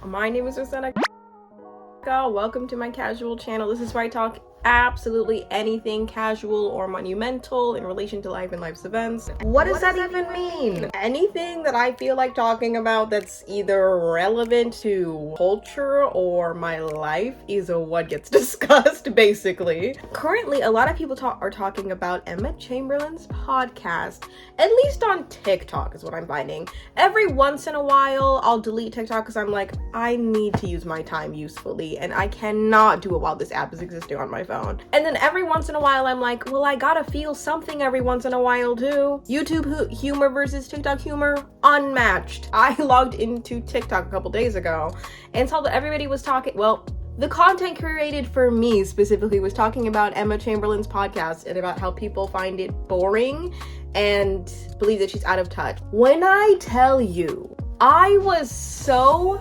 My name is Jocelyn. Welcome to my casual channel. This is where I talk absolutely anything casual or monumental in relation to life and life's events. What does that even mean? Anything that I feel like talking about that's either relevant to culture or my life is what gets discussed, basically. Currently, a lot of people are talking about Emma Chamberlain's podcast, at least on TikTok is what I'm finding. Every once in a while, I'll delete TikTok because I'm like, I need to use my time usefully, and I cannot do it while this app is existing on my phone. And then every once in a while, I'm like, well, I gotta feel something every once in a while too. YouTube humor versus TikTok humor, unmatched. I logged into TikTok a couple days ago and saw that everybody was talking, well, the content created for me specifically was talking about Emma Chamberlain's podcast and about how people find it boring and believe that she's out of touch. When I tell you, I was so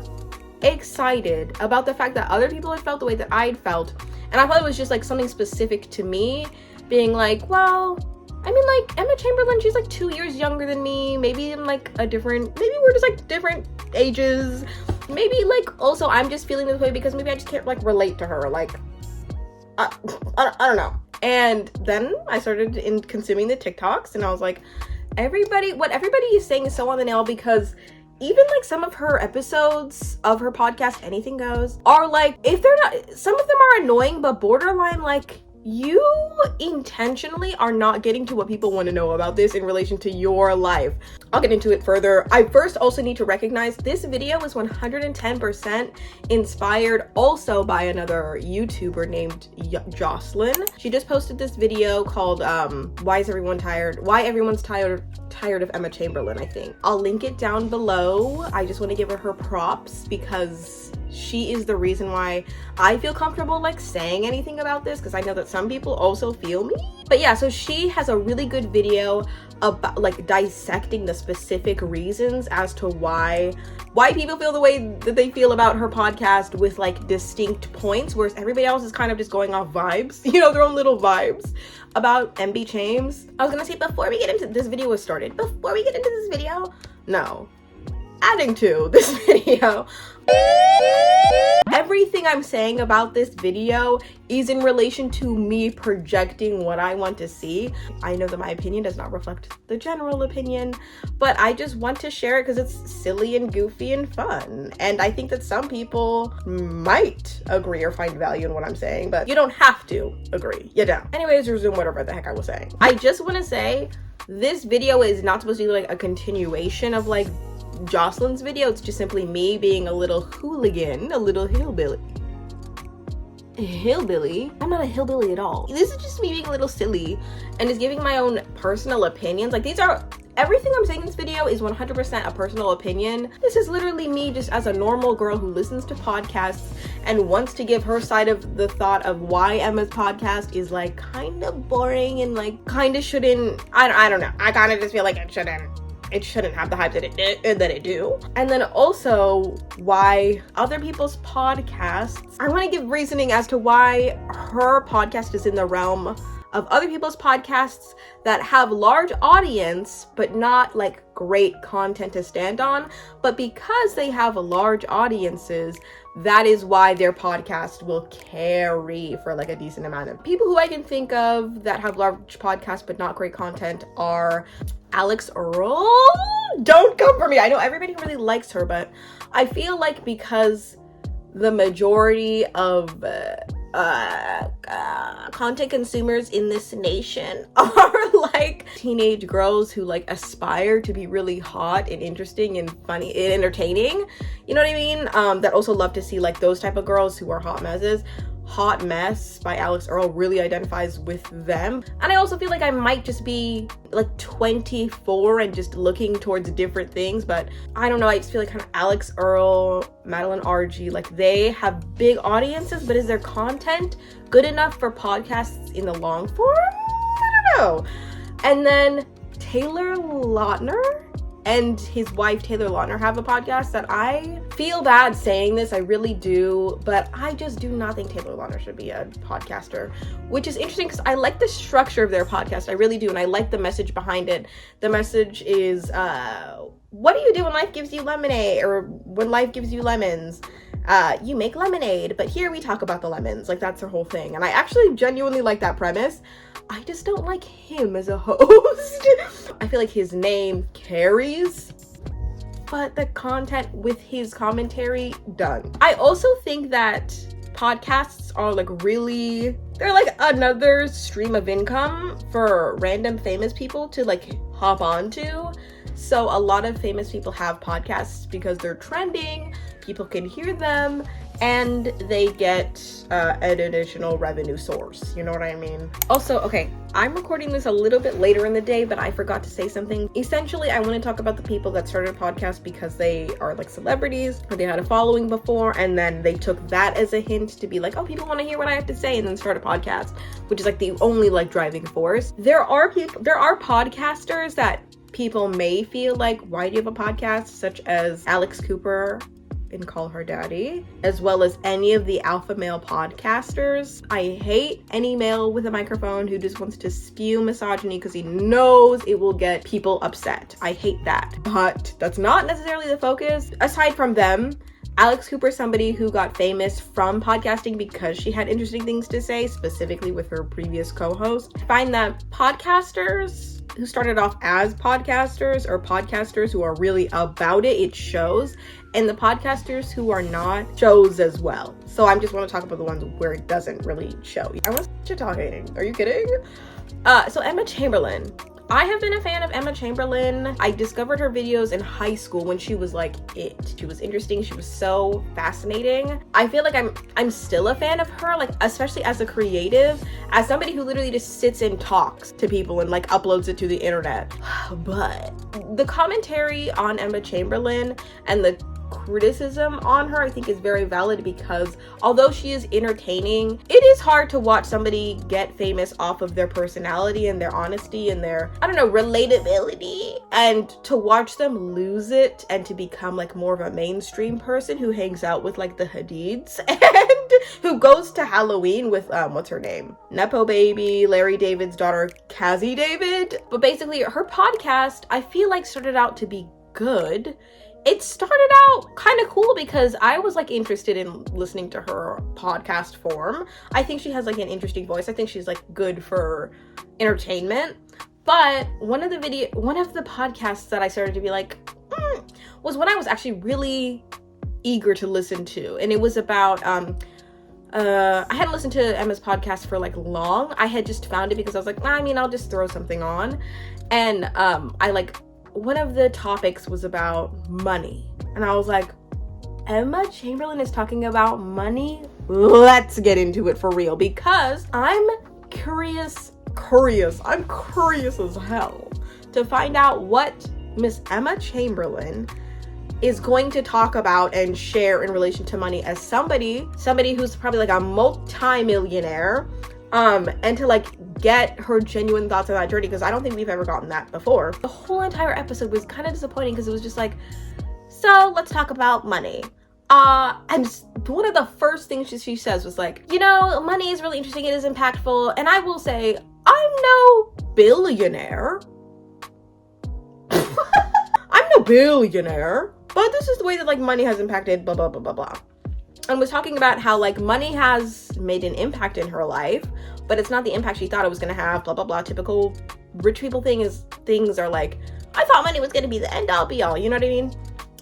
excited about the fact that other people had felt the way that I'd felt, and I thought it was just like something specific to me, being like, well, I mean, like, Emma Chamberlain, she's like 2 years younger than me, maybe in like maybe we're just like different ages, maybe like also I'm just feeling this way because maybe I just can't like relate to her, like, I don't know. And then I started consuming the TikToks, and I was like, what everybody is saying is so on the nail, because even like some of her episodes of her podcast, Anything Goes, are like, if they're not, some of them are annoying, but borderline like, you intentionally are not getting to what people want to know about this in relation to your life. I'll get into it further. I first also need to recognize this video was 110% inspired also by another YouTuber named Jocelyn. She just posted this video called Why Everyone's Tired of Emma Chamberlain, I think. I'll link it down below. I just want to give her props because she is the reason why I feel comfortable like saying anything about this, because I know that some people also feel me. But yeah, so she has a really good video about like dissecting the specific reasons as to why people feel the way that they feel about her podcast, with like distinct points, whereas everybody else is kind of just going off vibes, you know, their own little vibes about MB Chames. I was gonna say, before we get into this video adding to this video, everything I'm saying about this video is in relation to me projecting what I want to see. I know that my opinion does not reflect the general opinion, but I just want to share it because it's silly and goofy and fun. And I think that some people might agree or find value in what I'm saying, but you don't have to agree. You don't. Anyways, resume whatever the heck I was saying. I just want to say this video is not supposed to be like a continuation of like Jocelyn's video. It's just simply me being a little hooligan, a little hillbilly. I'm not a hillbilly at all. This is just me being a little silly and is giving my own personal opinions. Like, everything I'm saying in this video is 100% a personal opinion. This is literally me just as a normal girl who listens to podcasts and wants to give her side of the thought of why Emma's podcast is like kind of boring and like kind of shouldn't, I don't know. I kind of just feel like it shouldn't have the hype that it do. And then also why other people's podcasts, I want to give reasoning as to why her podcast is in the realm of other people's podcasts that have large audience but not like great content to stand on, but because they have large audiences, that is why their podcast will carry for like a decent amount of people. Who I can think of that have large podcasts but not great content are Alex Earl. Don't come for me. I know everybody really likes her, but I feel like because the majority of content consumers in this nation are like teenage girls who like aspire to be really hot and interesting and funny and entertaining, you know what I mean, that also love to see like those type of girls who are hot messes. Hot Mess by Alex Earl really identifies with them. And I also feel like I might just be like 24 and just looking towards different things, but I don't know, I just feel like kind of Alex Earl, Madeline RG, like they have big audiences, but is their content good enough for podcasts in the long form? I don't know. And then Taylor Lautner and his wife Taylor Lautner have a podcast that I feel bad saying this, I really do, but I just do not think Taylor Lautner should be a podcaster, which is interesting because I like the structure of their podcast, I really do, and I like the message behind it. The message is what do you do when life gives you lemonade, or when life gives you lemons? You make lemonade, but here we talk about the lemons. Like, that's her whole thing. And I actually genuinely like that premise. I just don't like him as a host. I feel like his name carries, but the content with his commentary, done. I also think that podcasts are like they're like another stream of income for random famous people to like hop onto. So a lot of famous people have podcasts because they're trending, people can hear them, and they get an additional revenue source. You know what I mean? Also, okay, I'm recording this a little bit later in the day, but I forgot to say something. Essentially, I want to talk about the people that started a podcast because they are like celebrities, or they had a following before, and then they took that as a hint to be like, oh, people want to hear what I have to say, and then start a podcast, which is like the only like driving force. There are podcasters that people may feel like, why do you have a podcast? Such as Alex Cooper and Call Her Daddy, as well as any of the alpha male podcasters. I hate any male with a microphone who just wants to spew misogyny because he knows it will get people upset. I hate that. But that's not necessarily the focus. Aside from them, Alex Cooper is somebody who got famous from podcasting because she had interesting things to say, specifically with her previous co-host. I find that podcasters who started off as podcasters, or podcasters who are really about it shows, and the podcasters who are not shows as well. So I just want to talk about the ones where it doesn't really show. I want to talking. Are you kidding? So Emma Chamberlain. I have been a fan of Emma Chamberlain. I discovered her videos in high school when she was like it. She was interesting. She was so fascinating. I feel like I'm still a fan of her, like especially as a creative, as somebody who literally just sits and talks to people and like uploads it to the internet. But the commentary on Emma Chamberlain and the criticism on her, I think, is very valid, because although she is entertaining, it is hard to watch somebody get famous off of their personality and their honesty and their, I don't know, relatability, and to watch them lose it and to become like more of a mainstream person who hangs out with like the Hadids and who goes to Halloween with what's her name, Nepo Baby, Larry David's daughter, Cassie David. But basically her podcast, I feel like, started out to be good. It started out kind of cool because I was like interested in listening to her podcast form. I think she has like an interesting voice. I think she's like good for entertainment. But one of the podcasts that I started to be like, was when I was actually really eager to listen to. And it was about, I hadn't listened to Emma's podcast for like long. I had just found it because I was like, I'll just throw something on. And one of the topics was about money. And I was like, Emma Chamberlain is talking about money? Let's get into it for real, because I'm curious as hell to find out what Miss Emma Chamberlain is going to talk about and share in relation to money as somebody who's probably like a multi-millionaire, and to like get her genuine thoughts on that journey, because I don't think we've ever gotten that before. The whole entire episode was kind of disappointing because it was just like, so let's talk about money. And one of the first things she says was like, money is really interesting, it is impactful, and I will say, I'm no billionaire. I'm no billionaire, but this is the way that like money has impacted blah, blah, blah, blah, blah. And was talking about how like money has made an impact in her life, but it's not the impact she thought it was going to have, blah, blah, blah. Typical rich people things are like, I thought money was going to be the end all be all, you know what I mean?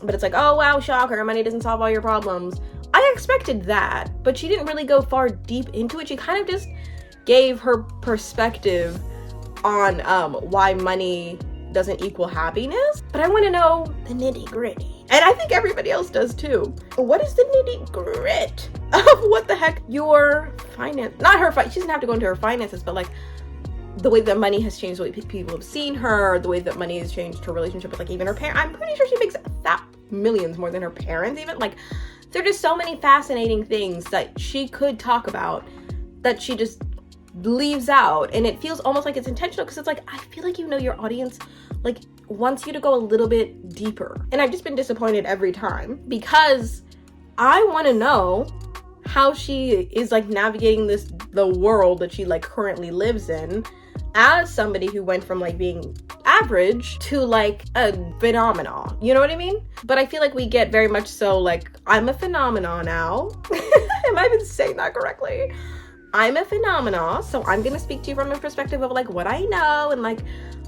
But it's like, oh wow, shocker, money doesn't solve all your problems. I expected that, but she didn't really go far deep into it. She kind of just gave her perspective on why money doesn't equal happiness. But I want to know the nitty gritty. And I think everybody else does too. What is the nitty grit of what the heck your finance, not her, she doesn't have to go into her finances, but like the way that money has changed the way people have seen her, the way that money has changed her relationship with like even her parents. I'm pretty sure she makes millions more than her parents even. Like, there are just so many fascinating things that she could talk about that she just leaves out, and it feels almost like it's intentional, because it's like, I feel like your audience like wants you to go a little bit deeper, and I've just been disappointed every time, because I want to know how she is like navigating the world that she like currently lives in, as somebody who went from like being average to like a phenomenon. You know what I mean? But I feel like we get very much so like, I'm a phenomenon now. Am I even saying that correctly? I'm a phenomenon, so I'm gonna speak to you from a perspective of like what I know and like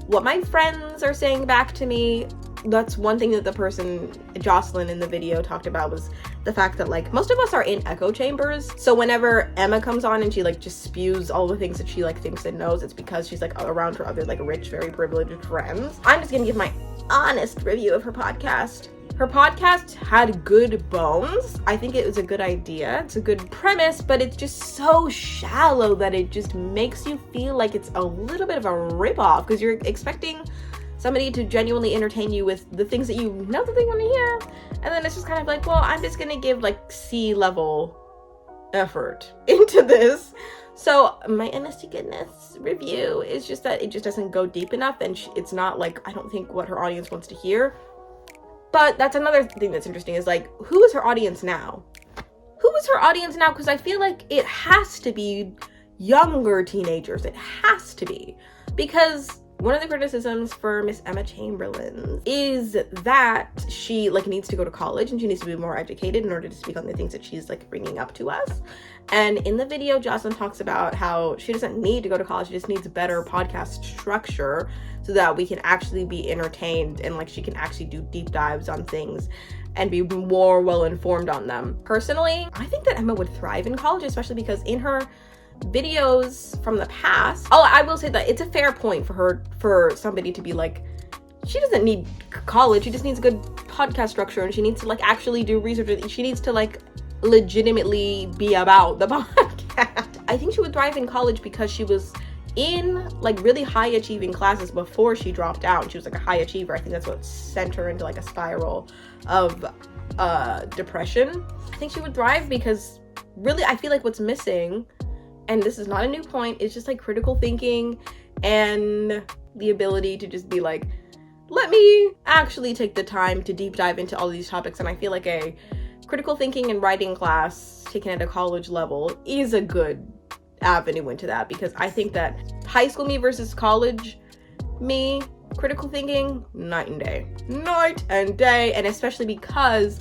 what my friends are saying back to me. That's one thing that the person, Jocelyn, in the video talked about, was the fact that like most of us are in echo chambers. So whenever Emma comes on and she like just spews all the things that she like thinks and knows, it's because she's like around her other like rich, very privileged friends. I'm just gonna give my honest review of her podcast. Her podcast had good bones. I think it was a good idea. It's a good premise, but it's just so shallow that it just makes you feel like it's a little bit of a ripoff because you're expecting somebody to genuinely entertain you with the things that you know that they want to hear. And then it's just kind of like, well, I'm just gonna give like C-level effort into this. So my honest to goodness review is just that it just doesn't go deep enough, and it's not like, I don't think what her audience wants to hear. But that's another thing that's interesting is like, who is her audience now? Who is her audience now? Because I feel like it has to be younger teenagers. It has to be. Because one of the criticisms for Miss Emma Chamberlain is that she like needs to go to college and she needs to be more educated in order to speak on the things that she's like bringing up to us. And in the video, Jocelyn talks about how she doesn't need to go to college. She just needs better podcast structure so that we can actually be entertained and like she can actually do deep dives on things and be more well informed on them. Personally, I think that Emma would thrive in college, especially because in her videos from the past, I will say that it's a fair point for somebody to be like, she doesn't need college, she just needs a good podcast structure and she needs to like actually do research. She needs to like legitimately be about the podcast. I think she would thrive in college because she was in like really high achieving classes before she dropped out. She was like a high achiever. I think that's what sent her into like a spiral of depression. I think she would thrive because really I feel like what's missing, and this is not a new point, it's just like critical thinking and the ability to just be like, let me actually take the time to deep dive into all these topics. And I feel like a critical thinking and writing class taken at a college level is a good avenue into that, because I think that high school me versus college me, critical thinking, night and day. And especially because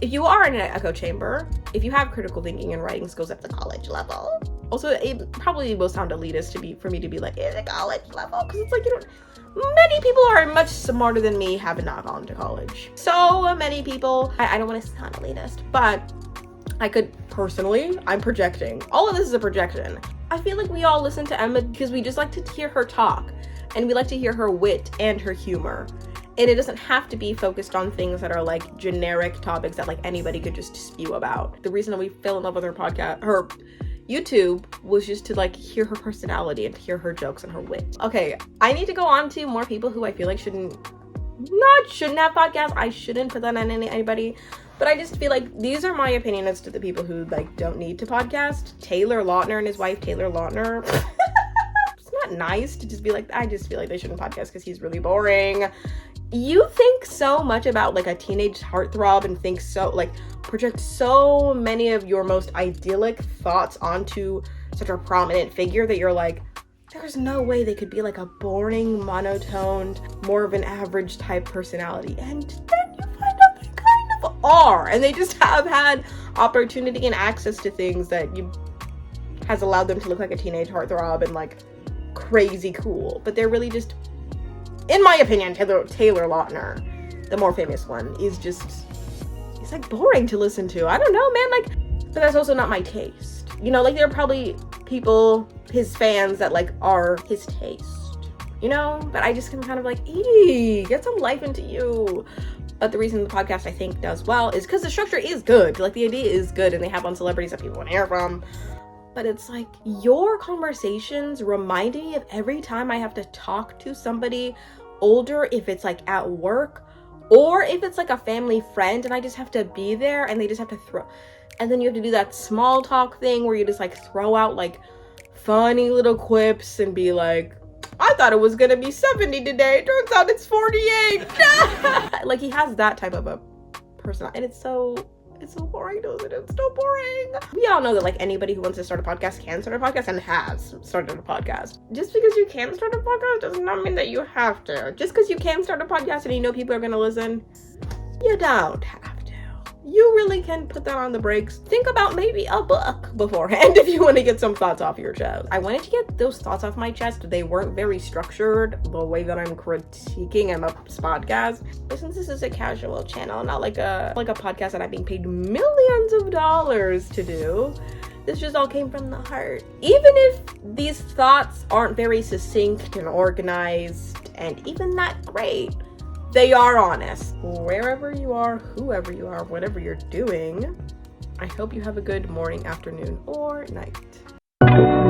if you are in an echo chamber, if you have critical thinking and writing skills at the college level, also it probably will sound elitist for me to be like, at the college level, because it's like, you know, many people are much smarter than me have not gone to college. So many people, I don't want to sound elitist, but I could personally, I'm projecting. All of this is a projection. I feel like we all listen to Emma because we just like to hear her talk, and we like to hear her wit and her humor. And it doesn't have to be focused on things that are like generic topics that like anybody could just spew about. The reason that we fell in love with her podcast, her YouTube, was just to like hear her personality and to hear her jokes and her wit. Okay, I need to go on to more people who I feel like shouldn't have podcasts. I shouldn't put that on anybody, but I just feel like these are my opinion as to the people who like don't need to podcast. Taylor Lautner and his wife Taylor Lautner. It's not nice to just be like, I just feel like they shouldn't podcast because he's really boring. You think so much about like a teenage heartthrob and think so like project so many of your most idyllic thoughts onto such a prominent figure that you're like, there's no way they could be like a boring, monotoned, more of an average type personality. And then you find out they kind of are, and they just have had opportunity and access to things that has allowed them to look like a teenage heartthrob and like crazy cool. But they're really just, in my opinion, Taylor Lautner, the more famous one, is just, he's like boring to listen to. I don't know, man, like, but that's also not my taste. You know, like there are probably people, his fans, that like are his taste, you know, but I just can kind of like, get some life into you. But the reason the podcast I think does well is because the structure is good, like the idea is good, and they have on celebrities that people want to hear from. But it's like, your conversations remind me of every time I have to talk to somebody older, if it's like at work or if it's like a family friend and I just have to be there and they just have to and then you have to do that small talk thing where you just like throw out like funny little quips and be like, I thought it was gonna be 70 today, turns out it's 48. Like he has that type of a person, and it's so It's so boring, doesn't it? It's so boring. We all know that like anybody who wants to start a podcast can start a podcast and has started a podcast. Just because you can start a podcast does not mean that you have to. Just because you can start a podcast and you know people are gonna listen, you don't have to. You really can put that on the brakes. Think about maybe a book beforehand if you want to get some thoughts off your chest. I wanted to get those thoughts off my chest. They weren't very structured the way that I'm critiquing Emma's podcast. But since this is a casual channel, not like a podcast that I'm being paid millions of dollars to do, this just all came from the heart. Even if these thoughts aren't very succinct and organized and even that great, they are honest. Wherever you are, whoever you are, whatever you're doing, I hope you have a good morning, afternoon, or night.